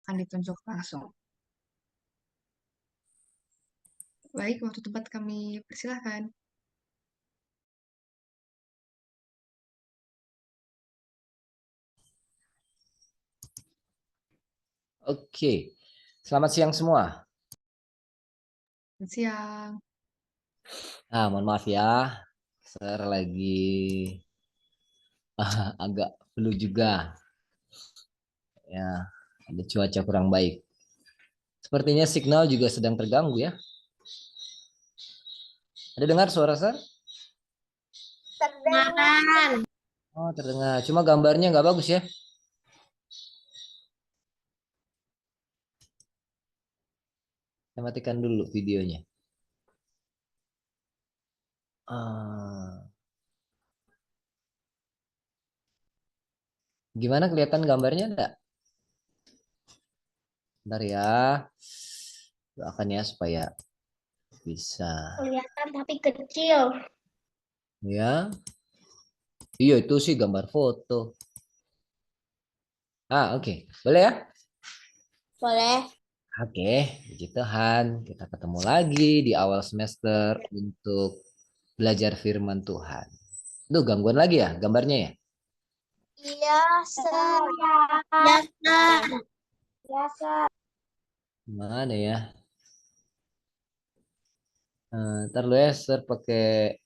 akan ditunjuk langsung. Baik, waktu tempat kami persilahkan. Oke, selamat siang semua. Selamat siang. Mohon maaf ya, saya lagi agak flu juga. Ya, ada cuaca kurang baik. Sepertinya signal juga sedang terganggu ya. Ada dengar suara saya? Terdengar. Oh, terdengar. Cuma gambarnya nggak bagus ya. Saya matikan dulu videonya. Gimana kelihatan gambarnya enggak? Bentar ya. Doakan ya supaya bisa. Kelihatan tapi kecil. Ya. Iya, itu sih gambar foto. Oke. Boleh ya? Boleh. Oke, puji Tuhan. Kita ketemu lagi di awal semester untuk belajar firman Tuhan. Duh, gangguan lagi ya gambarnya ya? Iya, Sir. Ya, Sir. Ya, Sir. Mana ya? Ntar lu ya, Sir pakai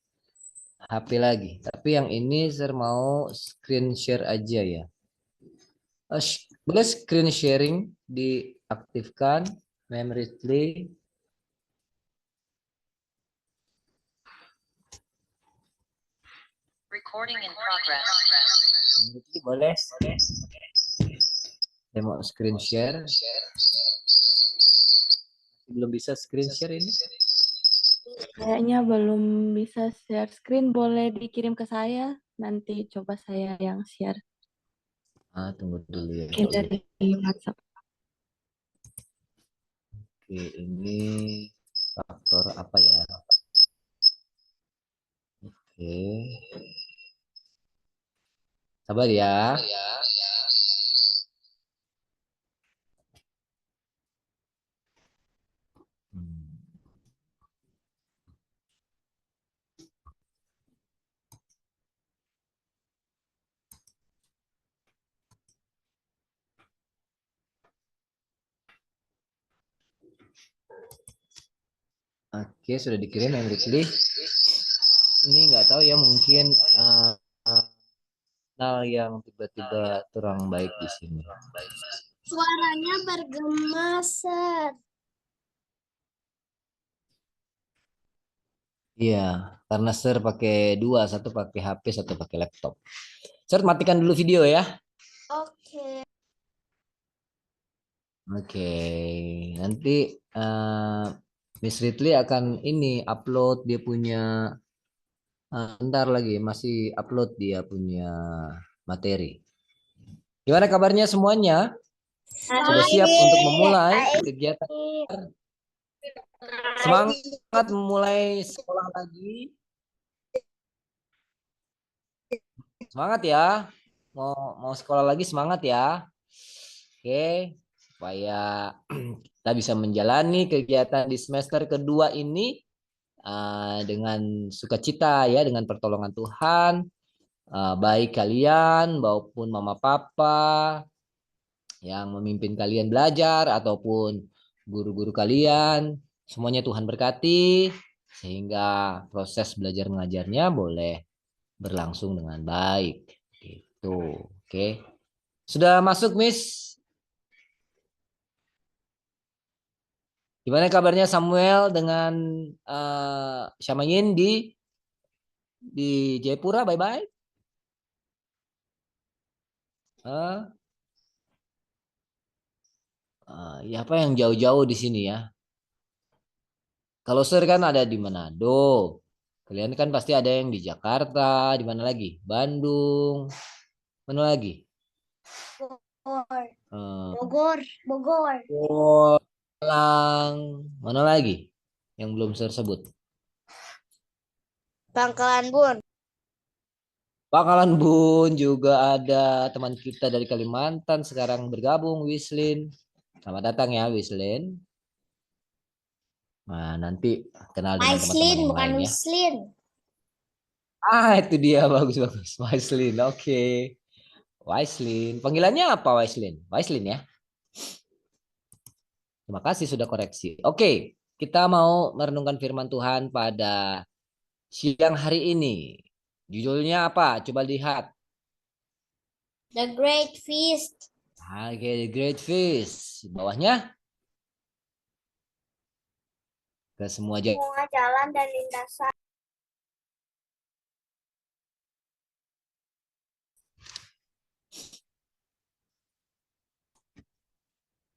HP lagi. Tapi yang ini Sir mau screen share aja ya. Boleh screen sharing diaktifkan, Memrisly. Recording in progress. Memrisly boleh. Saya mau screen share. Belum bisa screen share ini. Kayaknya belum bisa share screen, boleh dikirim ke saya. Nanti coba saya yang share. Tunggu dulu ya. Oke, dari WhatsApp. Oke, ini faktor apa ya? Oke. Sabar ya. Oke, sudah dikirim yang Ripley. Ini nggak tahu ya, mungkin signal yang tiba-tiba kurang baik di sini. Suaranya bergema, Sir. Iya, karena Sir pakai dua, satu pakai HP, satu pakai laptop. Sir, matikan dulu video ya. Oke. Oke, nanti Miss Ridley akan ini upload dia punya, ntar lagi masih upload dia punya materi. Gimana kabarnya semuanya? Sudah siap untuk memulai kegiatan? Semangat memulai sekolah lagi. Semangat ya. Mau sekolah lagi, semangat ya. Oke, supaya kita bisa menjalani kegiatan di semester kedua ini dengan sukacita ya, dengan pertolongan Tuhan, baik kalian maupun mama papa yang memimpin kalian belajar ataupun guru-guru kalian, semuanya Tuhan berkati sehingga proses belajar mengajarnya boleh berlangsung dengan baik gitu. Oke. Sudah masuk, Miss? Gimana kabarnya Samuel dengan Syamayin di Jayapura? Bye-bye. Ya apa yang jauh-jauh di sini ya? Kalau Sir kan ada di Manado. Kalian kan pasti ada yang di Jakarta, di mana lagi? Bandung. Mana lagi? Bogor. Bogor. Malang. Mana lagi yang belum Sir sebut? Pangkalan Bun. Bakalan Bun juga ada teman kita dari Kalimantan sekarang bergabung, Wislin. Selamat datang ya, Wislin. Nah, nanti kenal dengan teman-teman Aislin, yang bukan lain ya. Wislin. Itu dia, bagus. Wislin, oke. Wislin. Panggilannya apa, Wislin? Wislin ya. Terima kasih sudah koreksi. Oke, kita mau merenungkan firman Tuhan pada siang hari ini. Judulnya apa? Coba lihat. The Great Feast. Oke, The Great Feast. Bawahnya ke semua aja. Semua jalan dan lintasan.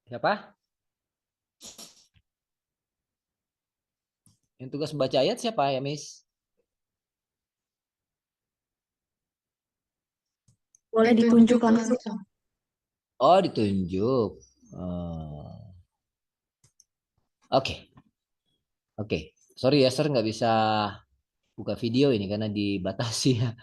Siapa? Yang tugas baca ayat siapa ya, Miss? Boleh ditunjuk langsung. Oh, ditunjuk. Oke. Oke. Sorry ya, Sir, nggak bisa buka video ini karena dibatasi ya.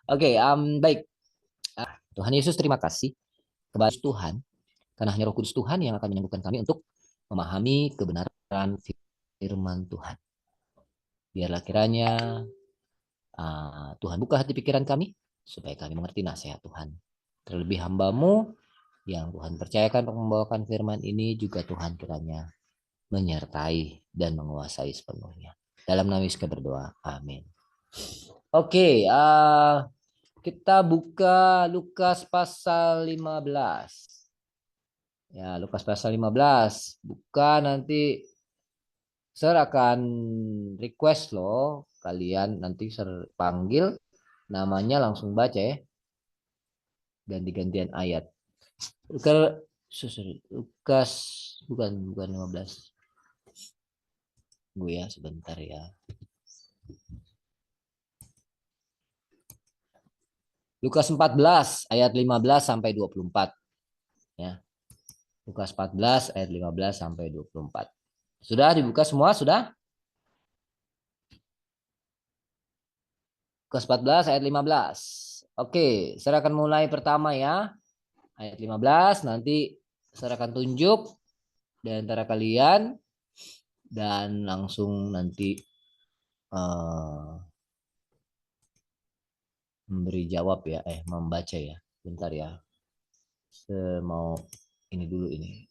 Oke, baik. Tuhan Yesus, terima kasih kepada Tuhan karena hanya Roh Kudus Tuhan yang akan menyembuhkan kami untuk memahami kebenaran firman Tuhan. Biarlah kiranya Tuhan buka hati pikiran kami supaya kami mengerti nasihat Tuhan. Terlebih hamba-Mu yang Tuhan percayakan untuk membawakan firman ini juga Tuhan kiranya menyertai dan menguasai sepenuhnya. Dalam nama Yesus berdoa. Amin. Oke, kita buka Lukas pasal 15. Ya, Lukas pasal 15. Buka nanti Sir akan request loh kalian nanti Sir panggil namanya langsung baca ya. Ganti-gantian ayat. Lukas bukan 15. Gue ya sebentar ya. Lukas 14 ayat 15 sampai 24. Ya. Lukas 14 ayat 15 sampai 24. Sudah dibuka semua? Sudah? Lukas 14 ayat 15. Oke, saya akan mulai pertama ya. Ayat 15 nanti saya akan tunjuk di antara kalian dan langsung nanti memberi jawab ya, membaca ya. Bentar ya. Saya mau ini dulu ini.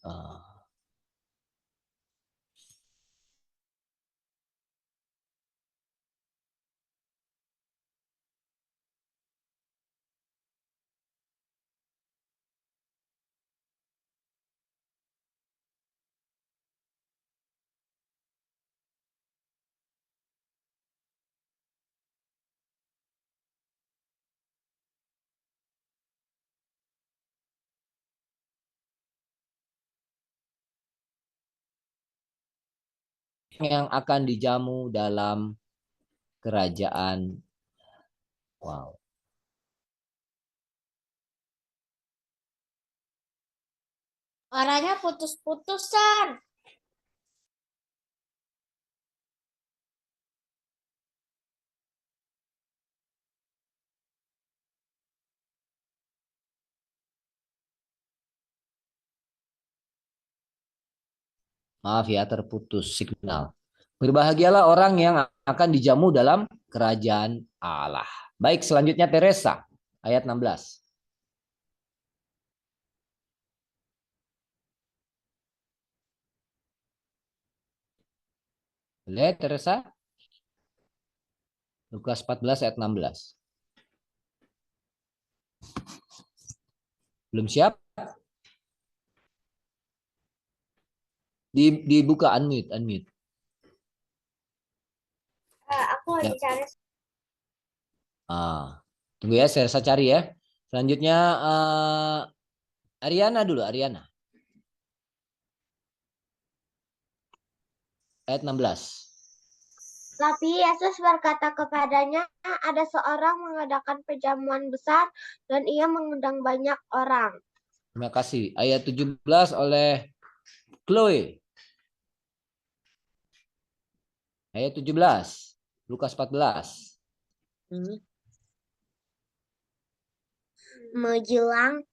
Yang akan dijamu dalam kerajaan. Wow. Suaranya putus-putusan. Maaf ya, terputus signal. Berbahagialah orang yang akan dijamu dalam kerajaan Allah. Baik, selanjutnya Teresa, ayat 16. Lihat Teresa. Lukas 14 ayat 16. Belum siap? Dibuka unmute. Aku lagi cari. Tunggu ya, saya cari ya. Selanjutnya Ariana dulu, Ariana. Ayat 16. Tapi Yesus berkata kepadanya, ada seorang mengadakan perjamuan besar dan ia mengundang banyak orang. Terima kasih. Ayat 17 oleh Chloe. Ayat 17. Lukas 14. Menjelang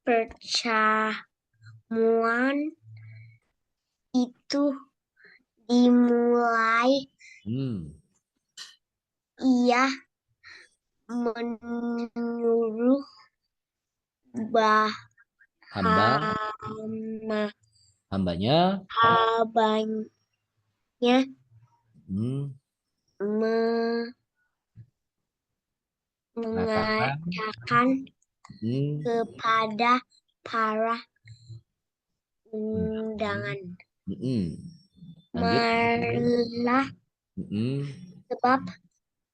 perjamuan itu dimulai, ia menyuruh Hambanya mengatakan kepada para undangan, marilah, sebab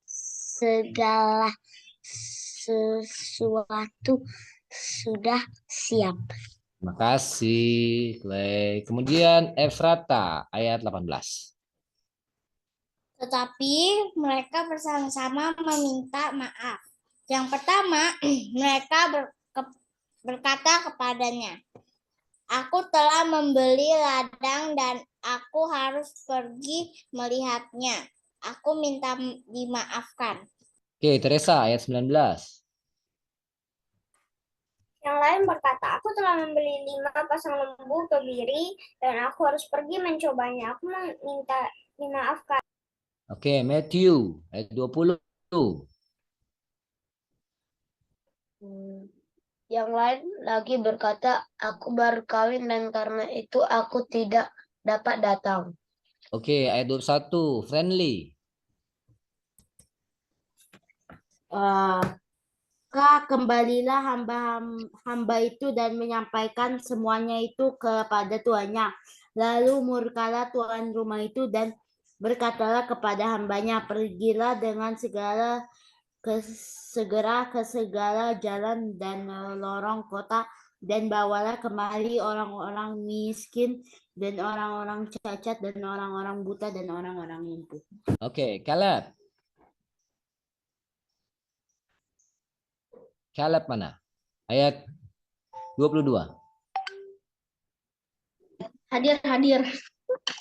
segala sesuatu sudah siap. Terima kasih, Clay. Kemudian Efrata ayat 18. Tetapi mereka bersama-sama meminta maaf. Yang pertama, mereka berkata kepadanya, "Aku telah membeli ladang dan aku harus pergi melihatnya. Aku minta dimaafkan." Oke, Teresa ayat 19. Yang lain berkata, "Aku telah membeli 5 pasang lembu kebiri dan aku harus pergi mencobanya. Aku minta dimaafkan." Oke, Matthew ayat 20. Yang lain lagi berkata, "Aku baru kawin dan karena itu aku tidak dapat datang." Oke, ayat 21. Friendly. Kembalilah hamba itu dan menyampaikan semuanya itu kepada tuannya. Lalu murkalah tuan rumah itu dan berkatalah kepada hambanya, "Pergilah dengan segera ke segala jalan dan lorong kota dan bawalah kemari orang-orang miskin dan orang-orang cacat dan orang-orang buta dan orang-orang lumpuh." Oke, Caleb. Caleb mana? Ayat 22. Hadir.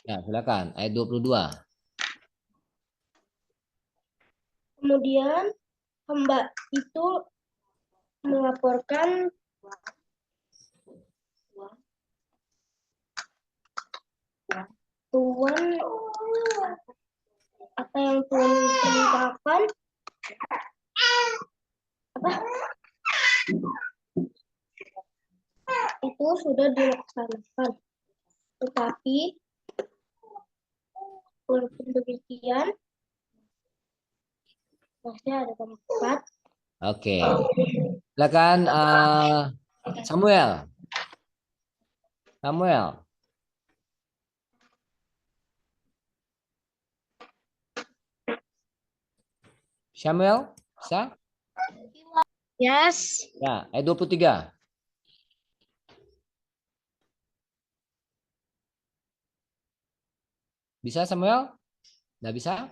Ya, silakan. Ayat 22. Kemudian hamba itu melaporkan Tuhan apa yang Tuhan perintahkan itu sudah dilaksanakan. Tetapi walaupun demikian masih ada tempat. Oke. Silakan Samuel. Samuel, bisa? Yes. Ya, ayat 23. Bisa Samuel? Nggak bisa?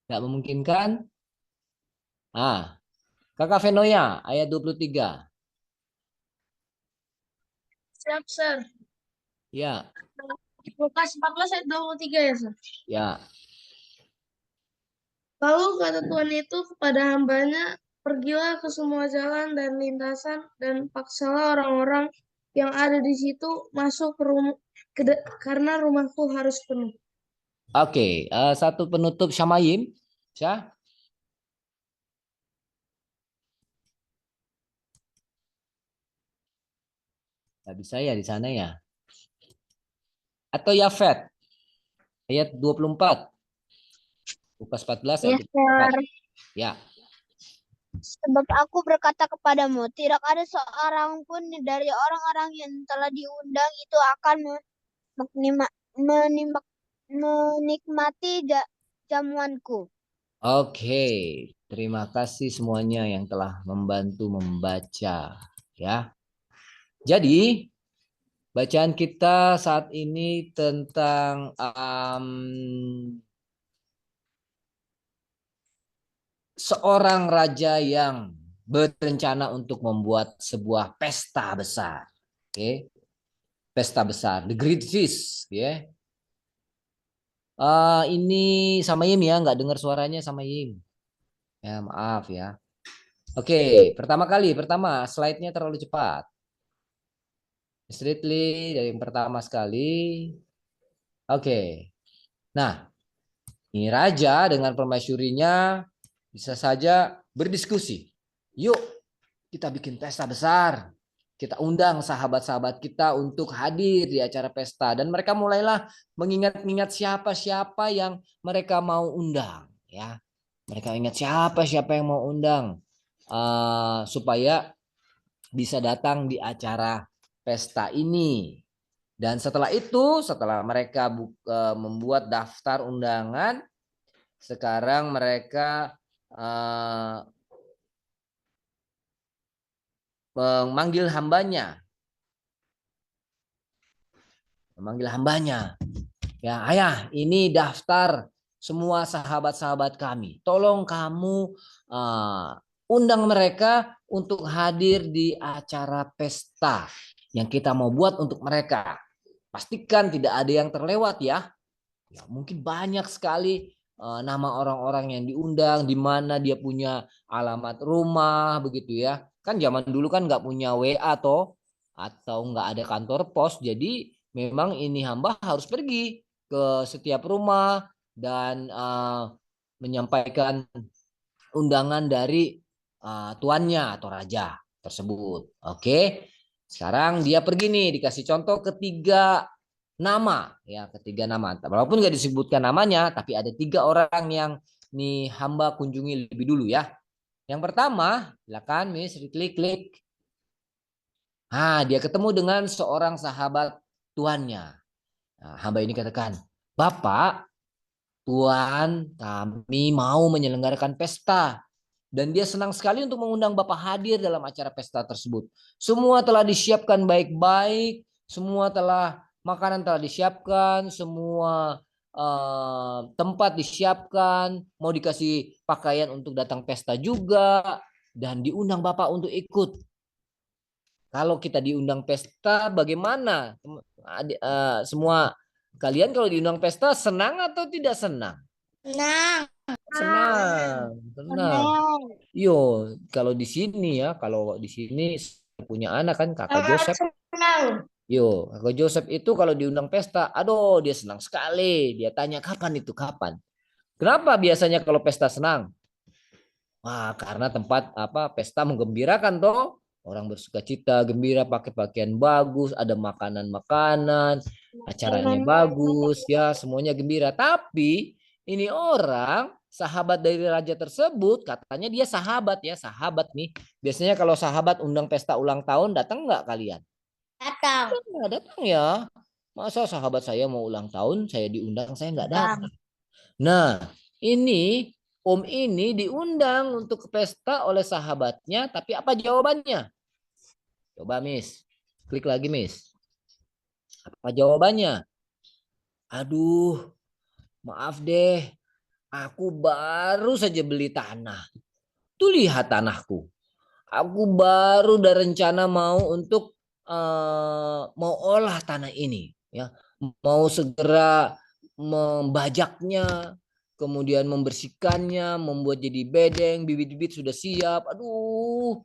Nggak memungkinkan? Kakak Venoya, ayat 23. Siap, Sir. Ya. Lukas 14 ayat 23 ya, Sir. Ya. Lalu kata Tuhan itu kepada hambanya, "Pergilah ke semua jalan dan lintasan dan paksalah orang-orang yang ada di situ masuk ke rumah, karena rumahku harus penuh." Oke, satu penutup Syamayim. Bisa? Nggak bisa ya di sana ya. Atau Yafet. Ayat 24. Lukas 14 ayat 24. Ya. Sebab aku berkata kepadamu, tidak ada seorang pun dari orang-orang yang telah diundang itu akan menikmati jamuanku. Oke, terima kasih semuanya yang telah membantu membaca ya. Jadi bacaan kita saat ini tentang seorang raja yang berencana untuk membuat sebuah pesta besar. Oke. pesta besar, the great feast, ya. Ini sama Yim ya, nggak dengar suaranya sama Yim. Ya, maaf ya. Oke, pertama slide-nya terlalu cepat. Strictly dari yang pertama sekali. Oke. Nah, ini raja dengan permaisurinya bisa saja berdiskusi. Yuk, kita bikin pesta besar. Kita undang sahabat-sahabat kita untuk hadir di acara pesta. Dan mereka mulailah mengingat-ingat siapa-siapa yang mereka mau undang. Ya, mereka ingat siapa-siapa yang mau undang. Supaya bisa datang di acara pesta ini. Dan setelah itu, setelah mereka membuat daftar undangan, sekarang mereka memanggil hambanya. Ya, ayah, ini daftar semua sahabat-sahabat kami. Tolong kamu undang mereka untuk hadir di acara pesta yang kita mau buat untuk mereka. Pastikan tidak ada yang terlewat ya. Ya, mungkin banyak sekali nama orang-orang yang diundang, di mana dia punya alamat rumah begitu ya. Kan zaman dulu kan nggak punya WA atau nggak ada kantor pos, jadi memang ini hamba harus pergi ke setiap rumah dan menyampaikan undangan dari tuannya atau raja tersebut. Oke, sekarang dia pergi nih, dikasih contoh ketiga nama ya, ketiga nama. Walaupun nggak disebutkan namanya, tapi ada 3 orang yang nih hamba kunjungi lebih dulu ya. Yang pertama, silakan Miss, klik. Dia ketemu dengan seorang sahabat tuannya. Nah, hamba ini katakan, Bapak, Tuan, kami mau menyelenggarakan pesta. Dan dia senang sekali untuk mengundang Bapak hadir dalam acara pesta tersebut. Semua telah disiapkan baik-baik, makanan telah disiapkan, semua tempat disiapkan, mau dikasih pakaian untuk datang pesta juga, dan diundang Bapak untuk ikut. Kalau kita diundang pesta, bagaimana? Semua kalian kalau diundang pesta senang atau tidak senang? Senang. Senang. Yo, kalau di sini punya anak kan kakak Joseph. Senang. Yo, kakak Joseph itu kalau diundang pesta, aduh dia senang sekali. Dia tanya kapan. Kenapa biasanya kalau pesta senang? Wah, karena tempat pesta menggembirakan toh. Orang bersuka cita, gembira, pakai pakaian bagus, ada makanan-makanan, acaranya bagus, ya semuanya gembira. Tapi ini orang sahabat dari raja tersebut, katanya dia sahabat nih. Biasanya kalau sahabat undang pesta ulang tahun, datang nggak kalian? Datang. Nggak datang ya. Masa sahabat saya mau ulang tahun, saya diundang, saya nggak datang. Nah, ini Om ini diundang untuk ke pesta oleh sahabatnya, tapi apa jawabannya? Coba Miss, klik lagi Miss. Apa jawabannya? Aduh, maaf deh, aku baru saja beli tanah. Tuh lihat tanahku. Aku baru ada rencana mau untuk mau olah tanah ini, ya, mau segera membajaknya, kemudian membersihkannya, membuat jadi bedeng, bibit-bibit sudah siap. Aduh,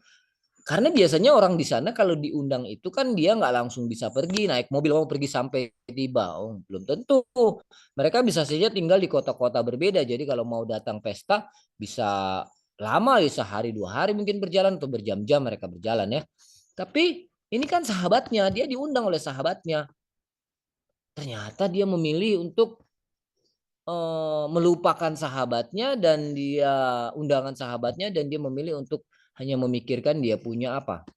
karena biasanya orang di sana kalau diundang itu kan dia nggak langsung bisa pergi naik mobil mau pergi sampai tiba. Oh, belum tentu. Mereka bisa saja tinggal di kota-kota berbeda. Jadi kalau mau datang pesta bisa lama, bisa hari 2 hari mungkin berjalan atau berjam-jam mereka berjalan ya. Tapi ini kan sahabatnya, dia diundang oleh sahabatnya. Ternyata dia memilih untuk melupakan sahabatnya dan dia undangan sahabatnya dan dia memilih untuk hanya memikirkan dia punya apa?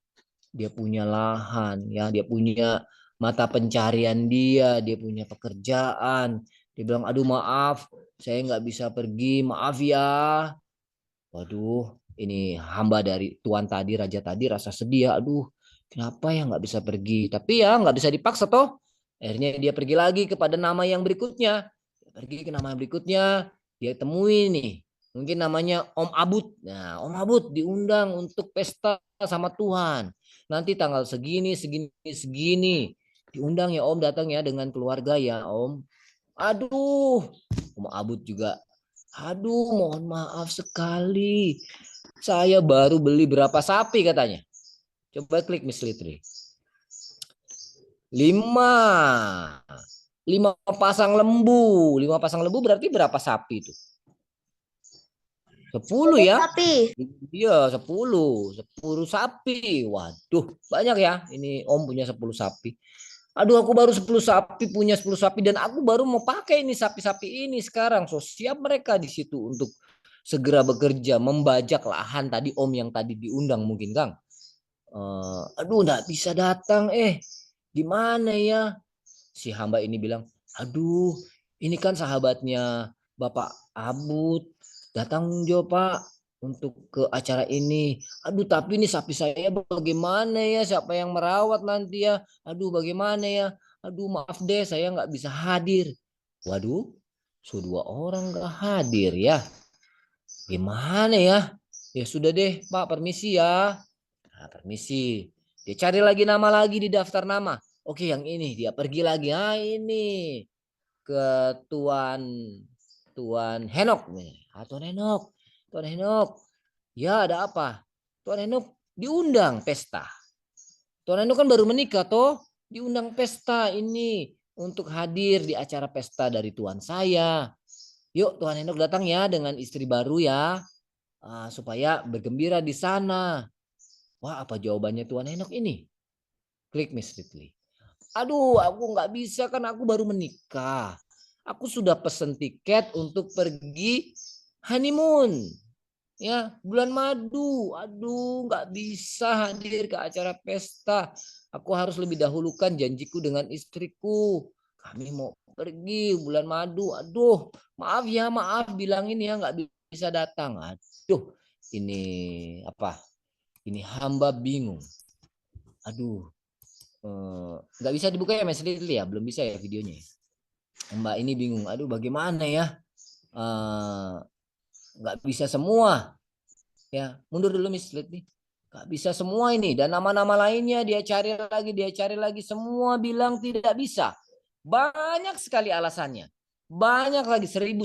Dia punya lahan, ya, dia punya mata pencarian dia punya pekerjaan. Dia bilang, aduh maaf, saya nggak bisa pergi, maaf ya. Waduh, ini hamba dari tuan tadi, raja tadi rasa sedih, aduh, kenapa ya nggak bisa pergi? Tapi ya nggak bisa dipaksa toh. Akhirnya dia pergi lagi kepada nama yang berikutnya. Pergi ke nama yang berikutnya, dia temui nih. Mungkin namanya Om Abud. Nah, Om Abud diundang untuk pesta sama Tuhan. Nanti tanggal segini. diundang ya Om, datang ya dengan keluarga ya Om. Aduh, Om Abud juga. Aduh, mohon maaf sekali. Saya baru beli berapa sapi katanya. Coba klik Miss Litri. 5 pasang lembu. 5 pasang lembu berarti berapa sapi itu? 10 ya? Sapi. Iya, 10 sapi. Waduh, banyak ya. Ini Om punya 10 sapi. Aduh, aku baru 10 sapi, punya 10 sapi dan aku baru mau pakai ini sapi-sapi ini sekarang. So, siap mereka di situ untuk segera bekerja, membajak lahan tadi Om yang tadi diundang mungkin Kang. Aduh, nggak bisa datang. Gimana ya? Si hamba ini bilang, aduh, ini kan sahabatnya Bapak Abud. Datang Jo Pak untuk ke acara ini. Aduh, tapi ini sapi saya bagaimana ya? Siapa yang merawat nanti ya? Aduh, bagaimana ya? Aduh, maaf deh, saya nggak bisa hadir. Waduh, dua orang nggak hadir ya. Gimana ya? Ya sudah deh, Pak, permisi ya. Nah, permisi. Dia cari lagi nama lagi di daftar nama. Oke, yang ini dia pergi lagi. Ah, ini ke Tuan Henok nih. Tuan Henok. Tuan Henok. Ya, ada apa? Tuan Henok diundang pesta. Tuan Henok kan baru menikah toh, diundang pesta ini untuk hadir di acara pesta dari tuan saya. Yuk, Tuan Henok datang ya dengan istri baru ya. Supaya bergembira di sana. Wah, apa jawabannya Tuan Henok ini? Klik Miss Ridley. Aduh, aku nggak bisa kan aku baru menikah. Aku sudah pesen tiket untuk pergi honeymoon. Ya, bulan madu. Aduh, nggak bisa hadir ke acara pesta. Aku harus lebih dahulukan janjiku dengan istriku. Kami mau pergi bulan madu. Aduh, maaf ya, maaf bilangin ya nggak bisa datang. Aduh, ini apa? Ini hamba bingung. Aduh, nggak bisa dibuka ya Mas Lili ya, belum bisa ya videonya. Mbak ini bingung. Aduh, bagaimana ya? Nggak bisa semua. Ya, mundur dulu Miss Lili. Nggak bisa semua ini dan nama-nama lainnya dia cari lagi, semua bilang tidak bisa. Banyak sekali alasannya. Banyak lagi 1001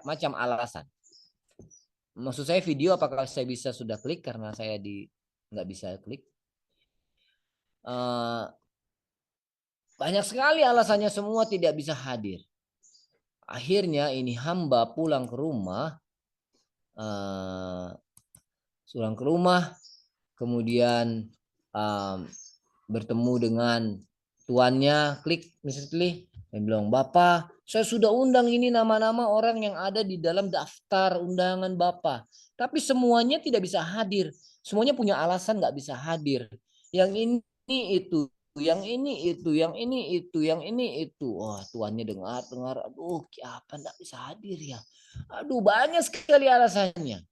macam alasan. Maksud saya video apakah saya bisa sudah klik karena saya nggak bisa klik. Banyak sekali alasannya semua tidak bisa hadir. Akhirnya ini hamba pulang ke rumah, kemudian bertemu dengan tuannya, klik misalnya, dan bilang, Bapak, saya sudah undang ini nama-nama orang yang ada di dalam daftar undangan Bapak, tapi semuanya tidak bisa hadir, semuanya punya alasan nggak bisa hadir. Yang ini itu, yang ini itu, yang ini itu, yang ini itu. Wah, tuannya dengar, aduh, apa nggak bisa hadir ya? Aduh, banyak sekali alasannya.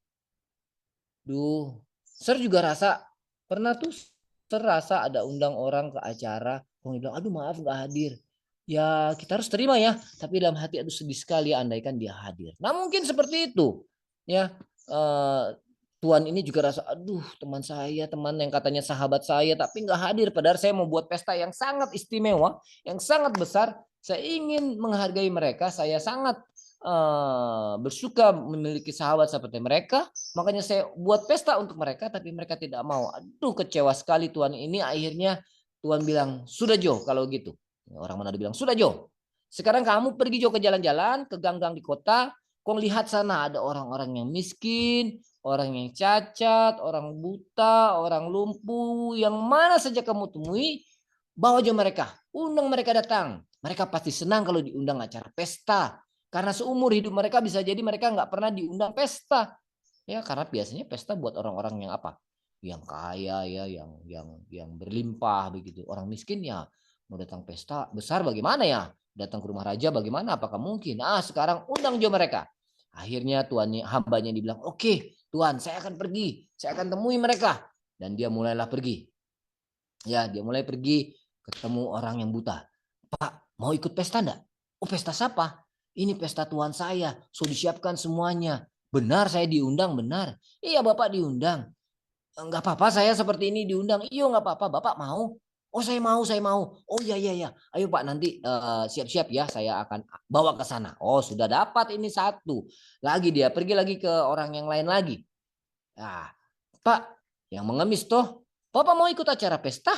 Duh, Sir juga pernah tuh Sir rasa ada undang orang ke acara, orang bilang, aduh maaf nggak hadir. Ya kita harus terima ya, tapi dalam hati aduh sedih sekali andaikan dia hadir. Nah mungkin seperti itu, ya. Tuan ini juga rasa, aduh teman saya, teman yang katanya sahabat saya, tapi nggak hadir. Padahal saya mau buat pesta yang sangat istimewa, yang sangat besar. Saya ingin menghargai mereka, saya sangat bersuka memiliki sahabat seperti mereka, makanya saya buat pesta untuk mereka, tapi mereka tidak mau. Aduh kecewa sekali Tuan ini. Akhirnya Tuan bilang, sudah Jo kalau gitu. Orang Manado bilang, sudah Jo, sekarang kamu pergi Jo ke jalan-jalan, ke gang-gang di kota, kau lihat sana ada orang-orang yang miskin, orang yang cacat, orang buta, orang lumpuh, yang mana saja kamu temui, bawa Jo mereka, undang mereka datang. Mereka pasti senang kalau diundang acara pesta. Karena seumur hidup mereka bisa jadi mereka nggak pernah diundang pesta. Ya, karena biasanya pesta buat orang-orang yang apa? Yang kaya ya, yang berlimpah begitu. Orang miskin ya mau datang pesta besar bagaimana ya? Datang ke rumah raja bagaimana? Apakah mungkin? Sekarang undang Jo mereka. Akhirnya tuannya, hambanya dibilang, "Oke, Tuan, saya akan pergi. Saya akan temui mereka." Dan dia mulailah pergi. Ya, dia mulai pergi ketemu orang yang buta. "Pak, mau ikut pesta enggak?" "Oh, pesta siapa?" "Ini pesta tuan saya, so disiapkan semuanya." "Benar saya diundang?" "Benar." "Iya Bapak diundang." "Enggak apa-apa saya seperti ini diundang." "Iya enggak apa-apa, Bapak mau?" Oh saya mau, saya mau. Oh iya iya ya. Ayo Pak nanti siap-siap ya, saya akan bawa ke sana. Oh sudah dapat ini satu. Lagi dia pergi lagi ke orang yang lain lagi. Nah, Pak yang mengemis toh, Bapak mau ikut acara pesta?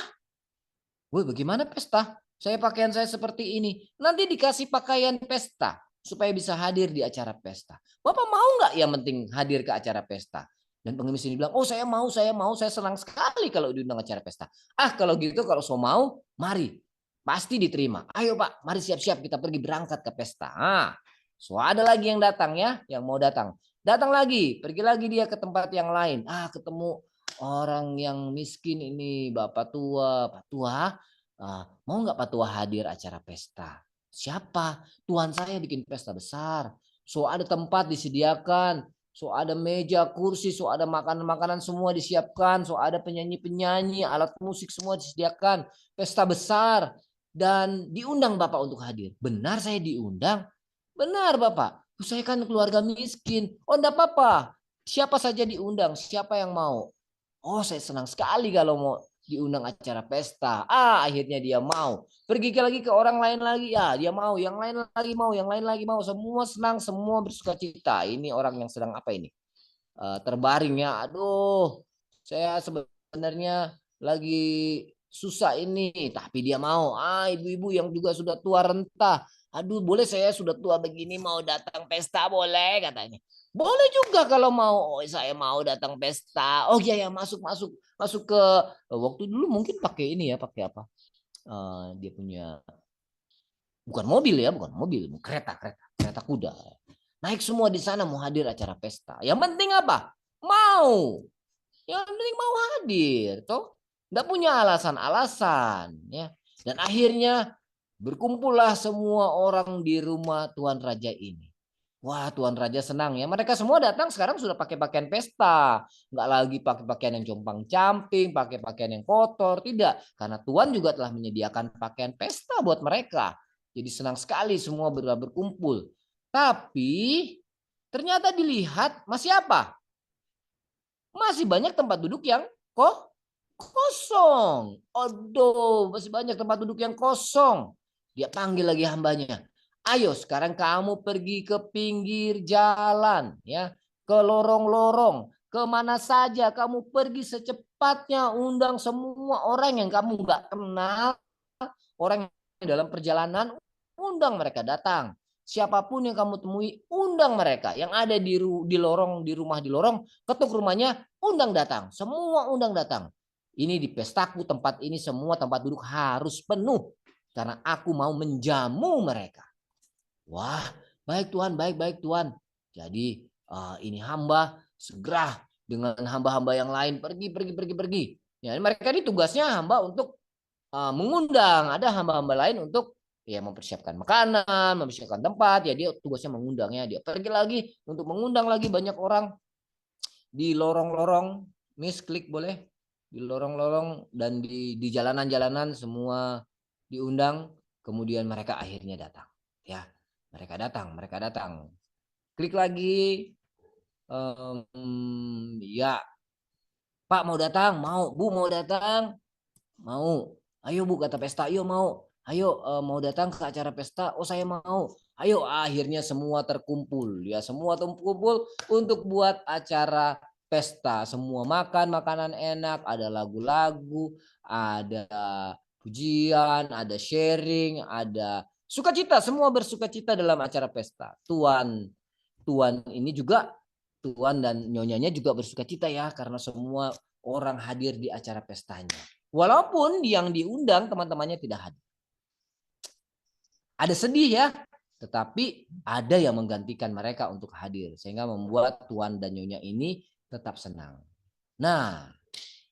Woi bagaimana pesta? Saya pakaian saya seperti ini. Nanti dikasih pakaian pesta supaya bisa hadir di acara pesta. Bapak mau nggak yang penting hadir ke acara pesta? Dan pengemis ini bilang, oh saya mau, saya senang sekali kalau diundang acara pesta. Ah kalau gitu kalau so mau, mari. Pasti diterima. Ayo Pak, mari siap-siap kita pergi berangkat ke pesta. Ah, so ada lagi yang datang ya, yang mau datang. Datang lagi, pergi lagi dia ke tempat yang lain. Ah ketemu orang yang miskin ini, Bapak tua, Pak tua. Mau nggak Pak tua hadir acara pesta? Siapa? Tuan saya bikin pesta besar. So ada tempat disediakan. So ada meja, kursi, so ada makanan-makanan semua disiapkan, so ada penyanyi-penyanyi, alat musik semua disediakan. Pesta besar dan diundang Bapak untuk hadir. Benar saya diundang? Benar Bapak. Saya kan keluarga miskin. Oh enggak apa-apa. Siapa saja diundang, siapa yang mau? Oh saya senang sekali kalau mau diundang acara pesta. Akhirnya dia mau. Pergi lagi ke orang lain lagi. Ya dia mau. Yang lain lagi mau. Yang lain lagi mau. Semua senang. Semua bersuka cita. Ini orang yang sedang apa ini? Terbaring ya. Aduh. Saya sebenarnya lagi susah ini. Tapi dia mau. Ibu-ibu yang juga sudah tua renta. Aduh boleh saya sudah tua begini mau datang pesta boleh katanya. Boleh juga kalau mau. Oh, saya mau datang pesta. Oh iya ya masuk ke waktu dulu mungkin pakai ini ya, pakai apa? Dia punya bukan mobil ya, bukan mobil, kereta kuda. Naik semua di sana mau hadir acara pesta. Yang penting apa? Mau. Yang penting mau hadir, toh. Enggak punya alasan-alasan ya. Dan akhirnya berkumpullah semua orang di rumah Tuan Raja ini. Wah, Tuan Raja senang ya. Mereka semua datang sekarang sudah pakai pakaian pesta. Nggak lagi pakai pakaian yang compang-camping, pakai pakaian yang kotor. Tidak. Karena Tuan juga telah menyediakan pakaian pesta buat mereka. Jadi senang sekali semua berkumpul. Tapi ternyata dilihat masih apa? Masih banyak tempat duduk yang kosong. Aduh, masih banyak tempat duduk yang kosong. Dia panggil lagi hambanya. Ayo sekarang kamu pergi ke pinggir jalan ya, ke lorong-lorong, kemana saja kamu pergi secepatnya undang semua orang yang kamu nggak kenal, orang yang dalam perjalanan, undang mereka datang. Siapapun yang kamu temui, undang mereka. Yang ada di lorong, di lorong, ketuk rumahnya, undang datang. Semua undang datang. Ini di pestaku tempat ini semua tempat duduk harus penuh karena aku mau menjamu mereka. Wah, baik Tuhan, baik Tuhan. Jadi ini hamba segera dengan hamba-hamba yang lain pergi. Ya, mereka ini tugasnya hamba untuk mengundang. Ada hamba-hamba lain untuk ya mempersiapkan makanan, mempersiapkan tempat. Ya dia tugasnya mengundangnya. Dia pergi lagi untuk mengundang lagi banyak orang di lorong-lorong. Miss klik boleh di lorong-lorong dan di jalanan-jalanan semua diundang. Kemudian mereka akhirnya datang. Ya. Mereka datang. Klik lagi. Ya, Pak mau datang, mau. Bu mau datang, mau. Ayo Bu kata pesta, ayo mau. Ayo mau datang ke acara pesta. Oh saya mau. Ayo akhirnya semua terkumpul. Ya semua terkumpul untuk buat acara pesta. Semua makan makanan enak, ada lagu-lagu, ada pujian, ada sharing, ada sukacita, semua bersukacita dalam acara pesta. Tuan ini juga, Tuan dan nyonyanya juga bersukacita ya karena semua orang hadir di acara pestanya. Walaupun yang diundang teman-temannya tidak hadir. Ada sedih ya, tetapi ada yang menggantikan mereka untuk hadir sehingga membuat Tuan dan nyonya ini tetap senang. Nah,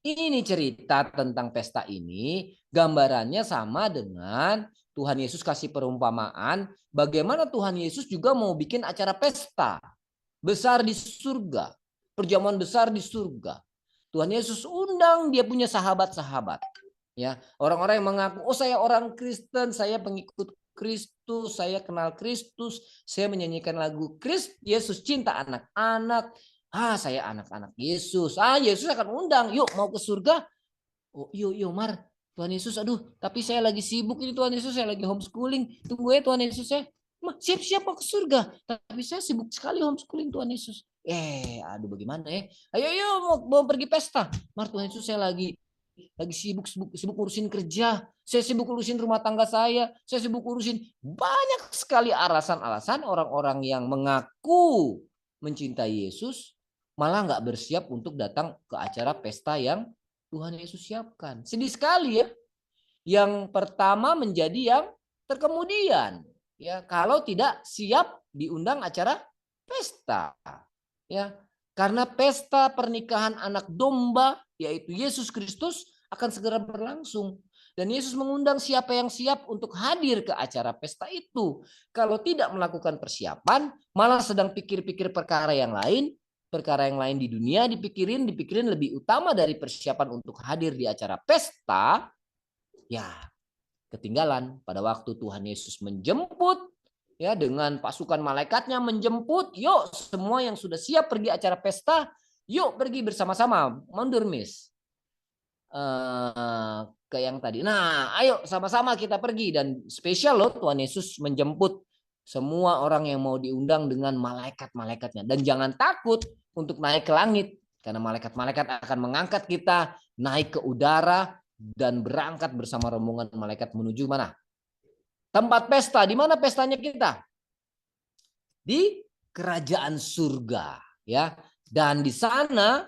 ini cerita tentang pesta ini gambarannya sama dengan Tuhan Yesus kasih perumpamaan bagaimana Tuhan Yesus juga mau bikin acara pesta besar di surga, perjamuan besar di surga. Tuhan Yesus undang dia punya sahabat-sahabat, ya orang-orang yang mengaku, oh saya orang Kristen, saya pengikut Kristus, saya kenal Kristus, saya menyanyikan lagu Kristus, Yesus cinta anak-anak, saya anak-anak Yesus, Yesus akan undang, yuk mau ke surga, oh yuk Mar. Tuhan Yesus, aduh, tapi saya lagi sibuk ini Tuhan Yesus, saya lagi homeschooling. Tunggu ya Tuhan Yesus ya. Siap-siap mau ke surga. Tapi saya sibuk sekali homeschooling Tuhan Yesus. Aduh bagaimana ya? Ayo, mau pergi pesta. Tuhan Yesus, saya lagi sibuk ngurusin kerja. Saya sibuk ngurusin rumah tangga saya sibuk ngurusin banyak sekali alasan-alasan orang-orang yang mengaku mencintai Yesus malah nggak bersiap untuk datang ke acara pesta yang Tuhan Yesus siapkan. Sedih sekali ya. Yang pertama menjadi yang terkemudian. Ya, kalau tidak siap diundang acara pesta. Ya, karena pesta pernikahan anak domba yaitu Yesus Kristus akan segera berlangsung. Dan Yesus mengundang siapa yang siap untuk hadir ke acara pesta itu. Kalau tidak melakukan persiapan, malah sedang pikir-pikir perkara yang lain di dunia dipikirin lebih utama dari persiapan untuk hadir di acara pesta, ya ketinggalan pada waktu Tuhan Yesus menjemput ya dengan pasukan malaikatnya menjemput, yuk semua yang sudah siap pergi acara pesta, yuk pergi bersama-sama. Mundur Miss. Ke yang tadi. Nah, ayo sama-sama kita pergi dan spesial loh Tuhan Yesus menjemput semua orang yang mau diundang dengan malaikat-malaikatnya dan jangan takut untuk naik ke langit karena malaikat-malaikat akan mengangkat kita naik ke udara dan berangkat bersama rombongan malaikat menuju mana? Tempat pesta. Di mana pestanya kita? Di kerajaan surga, ya. Dan di sana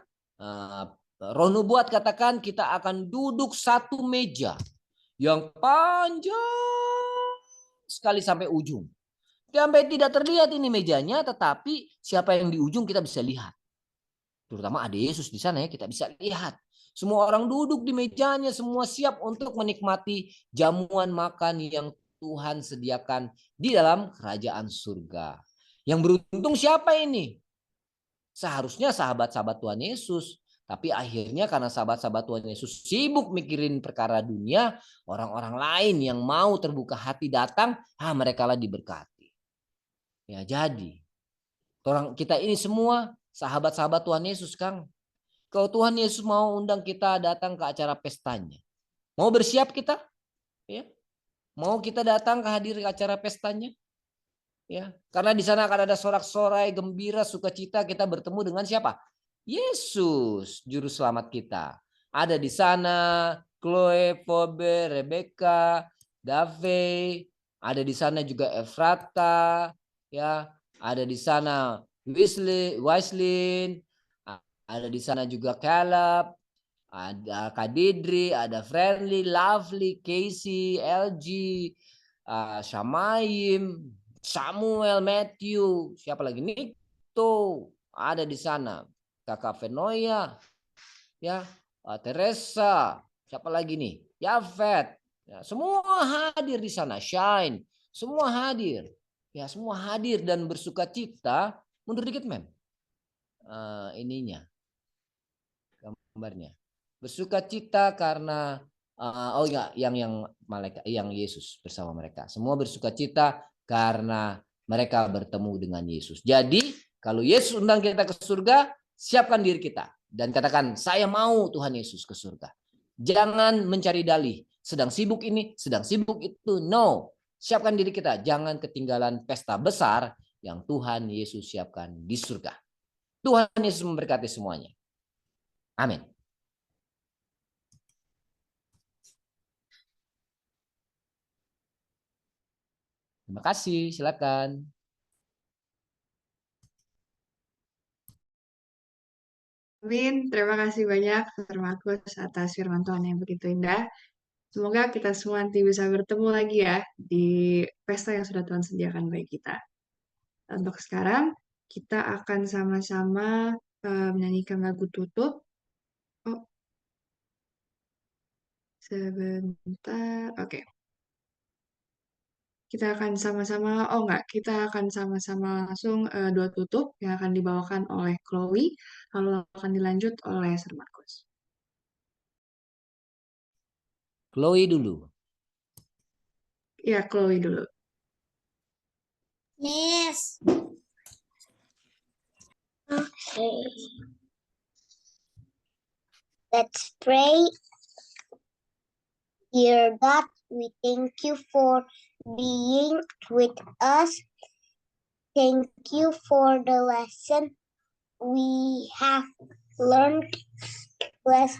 Roh Nubuat katakan kita akan duduk satu meja yang panjang sekali sampai ujung. Sampai tidak terlihat ini mejanya, tetapi siapa yang di ujung kita bisa lihat. Terutama ada Yesus di sana ya, kita bisa lihat. Semua orang duduk di mejanya, semua siap untuk menikmati jamuan makan yang Tuhan sediakan di dalam kerajaan surga. Yang beruntung siapa ini? Seharusnya sahabat-sahabat Tuhan Yesus. Tapi akhirnya karena sahabat-sahabat Tuhan Yesus sibuk mikirin perkara dunia, orang-orang lain yang mau terbuka hati datang, mereka lah diberkati. Ya jadi, orang kita ini semua sahabat-sahabat Tuhan Yesus, Kang. Kalau Tuhan Yesus mau undang kita datang ke acara pestanya, mau bersiap kita? Ya. Mau kita datang ke hadir ke acara pestanya? Ya, karena di sana akan ada sorak-sorai, gembira, sukacita, kita bertemu dengan siapa? Yesus, juru selamat kita. Ada di sana Chloe, Phoebe, Rebecca, Dave, ada di sana juga Efrata, ya, ada di sana Wislin, ada di sana juga Caleb, ada Kadidri, ada Friendly, Lovely, Casey, LG, Shamaim, Samuel, Matthew, siapa lagi? Nito, ada di sana. Kakak Venoya, ya, Teresa, siapa lagi nih? Yafet, ya, semua hadir di sana. Shine, semua hadir. Ya, semua hadir dan bersuka cita. Mundur dikit, Mem. Ininya, gambarnya. Bersuka cita karena yang malaikat, yang Yesus bersama mereka. Semua bersuka cita karena mereka bertemu dengan Yesus. Jadi, kalau Yesus undang kita ke surga, siapkan diri kita dan katakan, saya mau Tuhan Yesus ke surga. Jangan mencari dalih, sedang sibuk ini, sedang sibuk itu. No, siapkan diri kita, jangan ketinggalan pesta besar yang Tuhan Yesus siapkan di surga. Tuhan Yesus memberkati semuanya. Amin. Terima kasih, silakan. Amin, terima kasih banyak Dr. Markus atas firman Tuhan yang begitu indah. Semoga kita semua nanti bisa bertemu lagi ya di pesta yang sudah Tuhan sediakan bagi kita. Untuk sekarang, kita akan sama-sama menyanyikan lagu tutup. Oh, sebentar. Oke. Kita akan sama-sama, kita akan sama-sama langsung doa tutup yang akan dibawakan oleh Chloe, lalu akan dilanjut oleh Sir Markus. Chloe dulu. Ya, Chloe dulu. Yes. Okay. Let's pray. Dear God, we thank you for being with us. Thank you for the lesson we have learned. Bless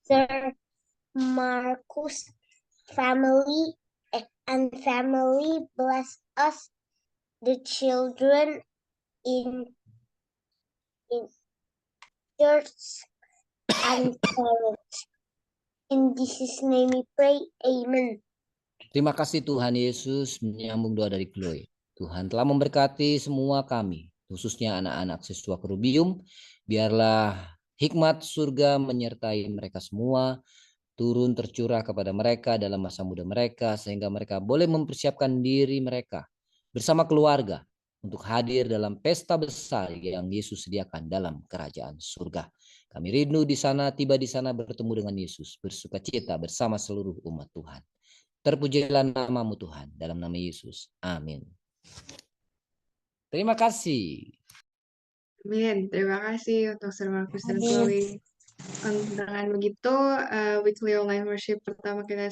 Sir Marcus family and family. Bless us, the children in church and parents. In Jesus' name we pray. Amen. Terima kasih Tuhan Yesus, menyambung doa dari Chloe. Tuhan telah memberkati semua kami, khususnya anak-anak siswa Kerubium. Biarlah hikmat surga menyertai mereka semua, turun tercurah kepada mereka dalam masa muda mereka, sehingga mereka boleh mempersiapkan diri mereka bersama keluarga untuk hadir dalam pesta besar yang Yesus sediakan dalam kerajaan surga. Kami rindu di sana, tiba di sana bertemu dengan Yesus, bersukacita bersama seluruh umat Tuhan. Terpujilah namamu Tuhan, dalam nama Yesus. Amin. Terima kasih. Amin. Terima kasih untuk Sir Marcus dan Amin. Chloe. Dengan begitu, weekly online worship pertama kita